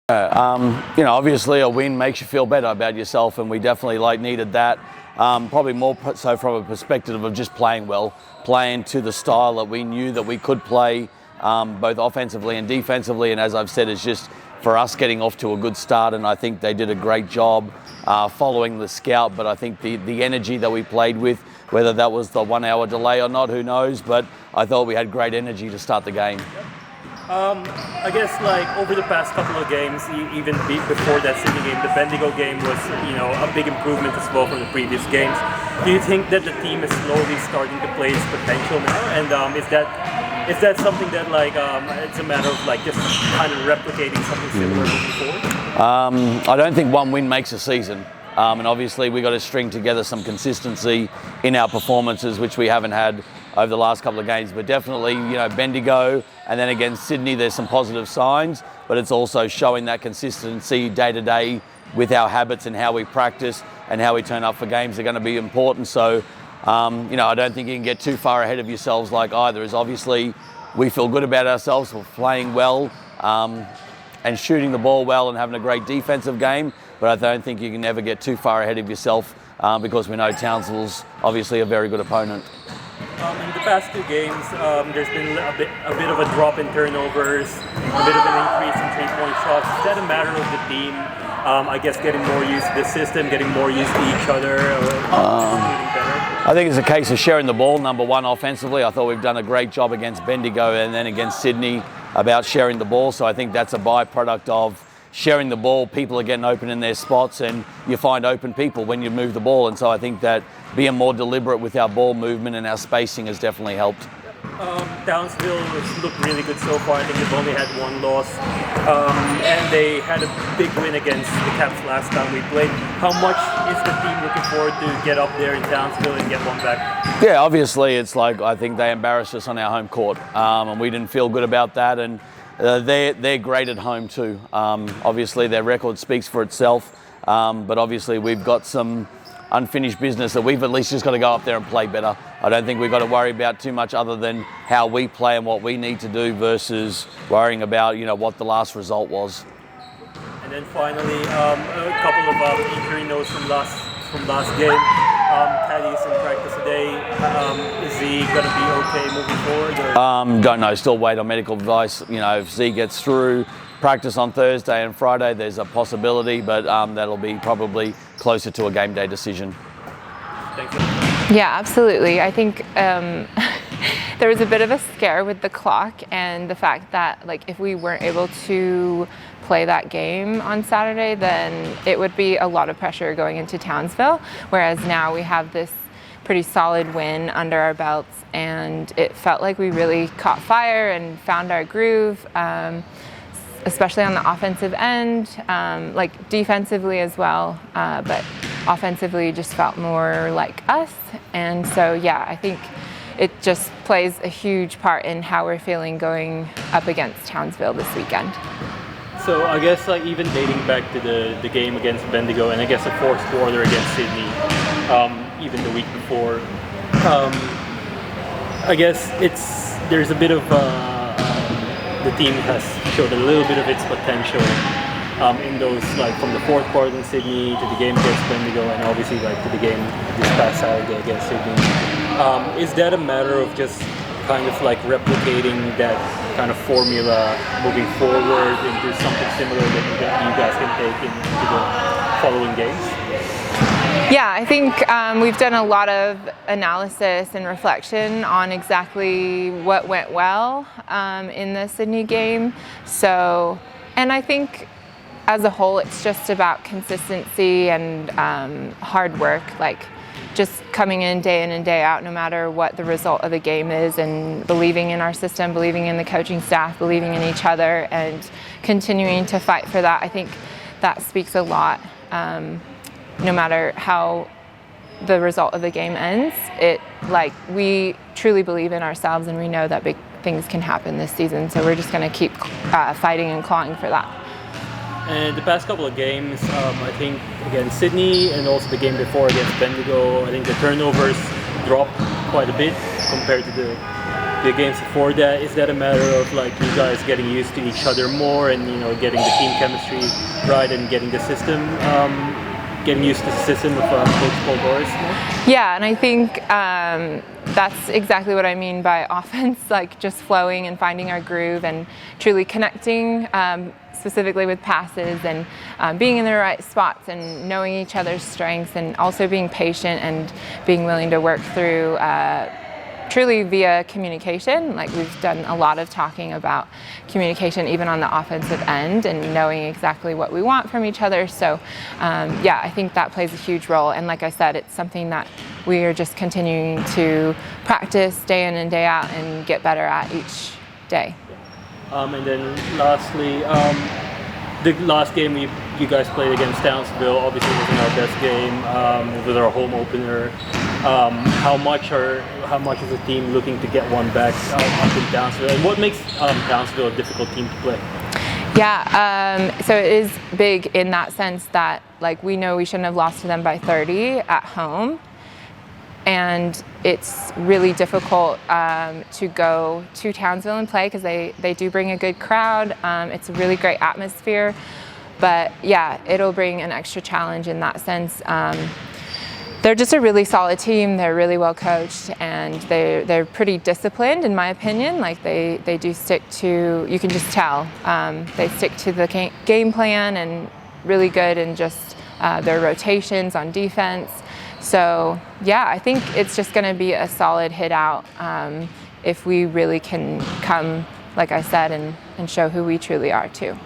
Obviously a win makes you feel better about yourself, and we definitely needed that. Probably more so from a perspective of just playing well, playing to the style that we knew that we could play, both offensively and defensively. And as I've said, it's just for us getting off to a good start, and I think they did a great job following the scout. But I think the energy that we played with, whether that was the 1 hour delay or not, who knows, but I thought we had great energy to start the game. I guess over the past couple of games, even before that Sydney game, the Bendigo game was a big improvement as well from the previous games. Do you think that the team is slowly starting to play its potential now? And is that something that it's a matter of just kind of replicating something similar moving forward? I don't think one win makes a season. And obviously we got to string together some consistency in our performances, which we haven't had over the last couple of games. But definitely, Bendigo, and then against Sydney, there's some positive signs, but it's also showing that consistency day to day with our habits and how we practice and how we turn up for games are going to be important. So, I don't think you can get too far ahead of yourselves either. Is obviously we feel good about ourselves, we're playing well, and shooting the ball well and having a great defensive game. But I don't think you can ever get too far ahead of yourself because we know Townsville's obviously a very good opponent. In the past two games, there's been a bit of a drop in turnovers, a bit of an increase in three-point shots. Is that a matter of the team, I guess, getting more used to the system, getting more used to each other, or getting better? I think it's a case of sharing the ball, number one, offensively. I thought we've done a great job against Bendigo and then against Sydney about sharing the ball. So I think that's a byproduct of sharing the ball. People are getting open in their spots, and you find open people when you move the ball. And so I think that being more deliberate with our ball movement and our spacing has definitely helped. Townsville has looked really good so far. I think they've only had one loss, and they had a big win against the Caps last time we played. How much is the team looking forward to get up there in Townsville and get one back? Yeah, obviously it's I think they embarrassed us on our home court, and we didn't feel good about that. And they're great at home too. Obviously their record speaks for itself, but obviously we've got some unfinished business that we've at least just got to go up there and play better. I don't think we've got to worry about too much other than how we play and what we need to do versus worrying about what the last result was. And then finally, a couple of injury notes from last game. Taddy's in practice today. Is he going to be okay moving forward? Don't know. Still wait on medical advice. If Z gets through practice on Thursday and Friday, there's a possibility, but that'll be probably closer to a game day decision. Thank you. Yeah, absolutely. I think there was a bit of a scare with the clock and the fact that if we weren't able to play that game on Saturday, then it would be a lot of pressure going into Townsville, whereas now we have this pretty solid win under our belts, and it felt like we really caught fire and found our groove, especially on the offensive end, defensively as well, but offensively just felt more like us. And so yeah, I think it just plays a huge part in how we're feeling going up against Townsville this weekend. So I guess even dating back to the game against Bendigo, and I guess the fourth quarter against Sydney, even the week before, I guess there's a bit of the team has showed a little bit of its potential in those from the fourth quarter in Sydney to the game against Bendigo, and obviously to the game this past Saturday against Sydney. Is that a matter of just kind of replicating that kind of formula moving forward into something similar that you guys can take into the following games? Yeah, I think we've done a lot of analysis and reflection on exactly what went well in the Sydney game. So, and I think as a whole, it's just about consistency and hard work, just coming in and day out, no matter what the result of the game is, and believing in our system, believing in the coaching staff, believing in each other, and continuing to fight for that. I think that speaks a lot. No matter how the result of the game ends, we truly believe in ourselves, and we know that big things can happen this season. So we're just going to keep fighting and clawing for that. And the past couple of games, I think against Sydney and also the game before against Bendigo, I think the turnovers dropped quite a bit compared to the the games before that? Is that a matter of like you guys getting used to each other more and getting the team chemistry right and getting the system, getting used to the system of Coach Paul Goriss more? Yeah, and I think that's exactly what I mean by offense, like just flowing and finding our groove and truly connecting, specifically with passes and being in the right spots and knowing each other's strengths and also being patient and being willing to work through truly via communication. Like we've done a lot of talking about communication even on the offensive end and knowing exactly what we want from each other. So yeah, I think that plays a huge role. And like I said, it's something that we are just continuing to practice day in and day out and get better at each day. And then lastly, the last game you guys played against Townsville obviously wasn't our best game. It was our home opener. How much is the team looking to get one back up in Townsville? And what makes Townsville a difficult team to play? Yeah, so it is big in that sense that like we know we shouldn't have lost to them by 30 at home. And it's really difficult to go to Townsville and play because they do bring a good crowd. It's a really great atmosphere. But yeah, it'll bring an extra challenge in that sense. They're just a really solid team. They're really well coached and they're pretty disciplined in my opinion. Like they do stick to, you can just tell, they stick to the game plan and really good in just their rotations on defense. So yeah, I think it's just going to be a solid hit out if we really can come, like I said, and show who we truly are too.